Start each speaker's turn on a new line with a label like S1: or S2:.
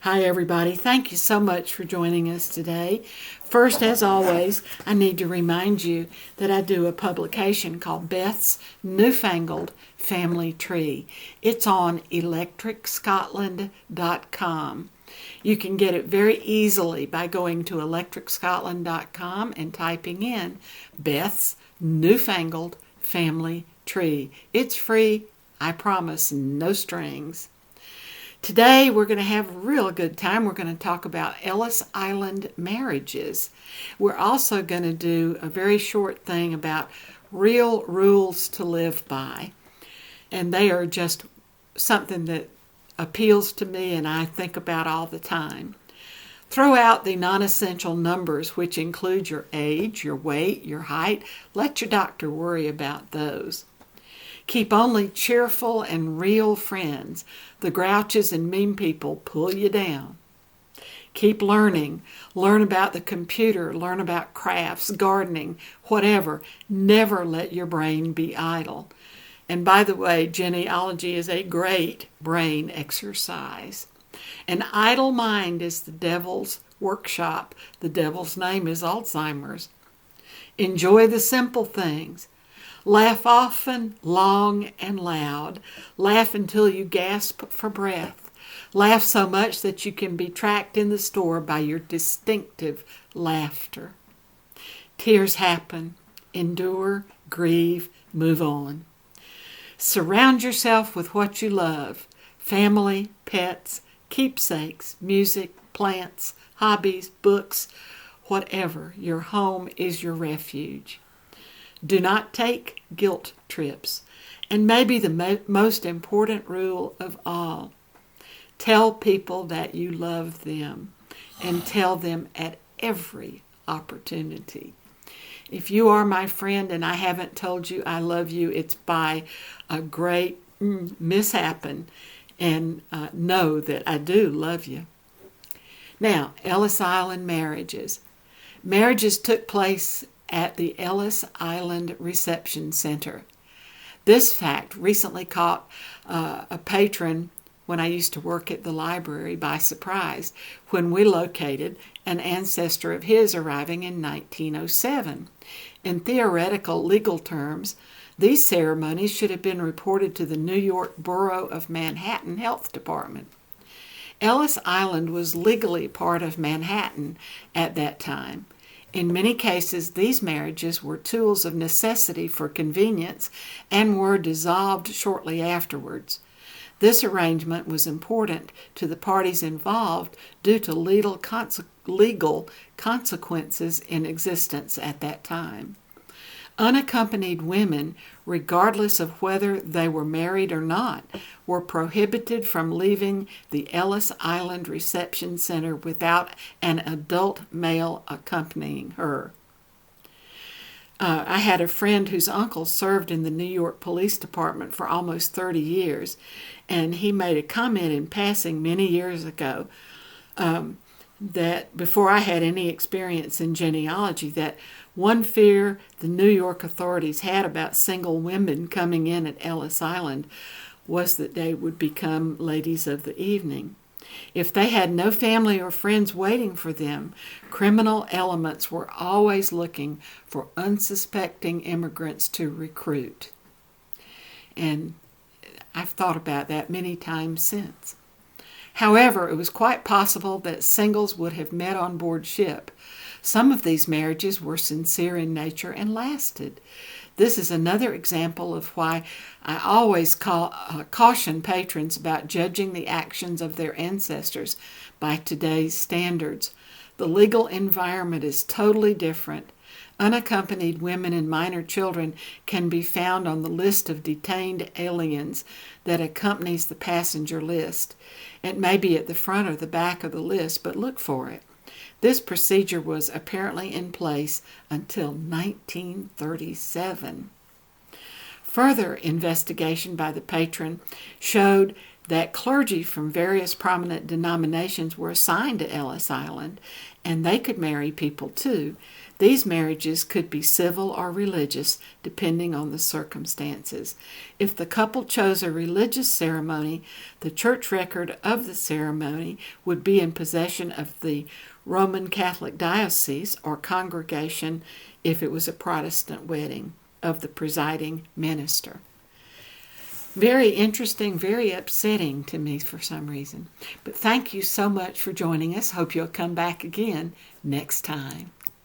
S1: Hi, everybody. Thank you so much for joining us today. First, as always, I need to remind you that I do a publication called Beth's Newfangled Family Tree. It's on electricscotland.com. You can get it very easily by going to electricscotland.com and typing in Beth's Newfangled Family Tree. It's free, I promise, no strings. Today we're going to have a real good time. We're going to talk about Ellis Island marriages. We're also going to do a very short thing about real rules to live by. And they are just something that appeals to me and I think about all the time. Throw out the non-essential numbers, which include your age, your weight, your height. Let your doctor worry about those. Keep only cheerful and real friends. The grouches and mean people pull you down. Keep learning. Learn about the computer. Learn about crafts, gardening, whatever. Never let your brain be idle. And by the way, genealogy is a great brain exercise. An idle mind is the devil's workshop. The devil's name is Alzheimer's. Enjoy the simple things. Laugh often, long, and loud. Laugh until you gasp for breath. Laugh so much that you can be tracked in the store by your distinctive laughter. Tears happen. Endure, grieve, move on. Surround yourself with what you love. Family, pets, keepsakes, music, plants, hobbies, books, whatever. Your home is your refuge. Do not take guilt trips. And maybe the most important rule of all, tell people that you love them and tell them at every opportunity. If you are my friend and I haven't told you I love you, it's by a great mishappen, and know that I do love you. Now, Ellis Island marriages. Marriages took place at the Ellis Island Reception Center. This fact recently caught a patron when I used to work at the library by surprise when we located an ancestor of his arriving in 1907. In theoretical legal terms, these ceremonies should have been reported to the New York Borough of Manhattan Health Department. Ellis Island was legally part of Manhattan at that time. In many cases, these marriages were tools of necessity for convenience and were dissolved shortly afterwards. This arrangement was important to the parties involved due to legal consequences in existence at that time. Unaccompanied women, regardless of whether they were married or not, were prohibited from leaving the Ellis Island Reception Center without an adult male accompanying her. I had a friend whose uncle served in the New York Police Department for almost 30 years, and he made a comment in passing many years ago that before I had any experience in genealogy, that one fear the New York authorities had about single women coming in at Ellis Island was that they would become ladies of the evening. If they had no family or friends waiting for them, criminal elements were always looking for unsuspecting immigrants to recruit. And I've thought about that many times since. However, it was quite possible that singles would have met on board ship. Some of these marriages were sincere in nature and lasted. This is another example of why I always caution patrons about judging the actions of their ancestors by today's standards. The legal environment is totally different. Unaccompanied women and minor children can be found on the list of detained aliens that accompanies the passenger list. It may be at the front or the back of the list, but look for it. This procedure was apparently in place until 1937. Further investigation by the patron showed that clergy from various prominent denominations were assigned to Ellis Island, and they could marry people too. These marriages could be civil or religious, depending on the circumstances. If the couple chose a religious ceremony, the church record of the ceremony would be in possession of the Roman Catholic diocese or congregation, if it was a Protestant wedding, of the presiding minister. Very interesting, very upsetting to me for some reason. But thank you so much for joining us. Hope you'll come back again next time.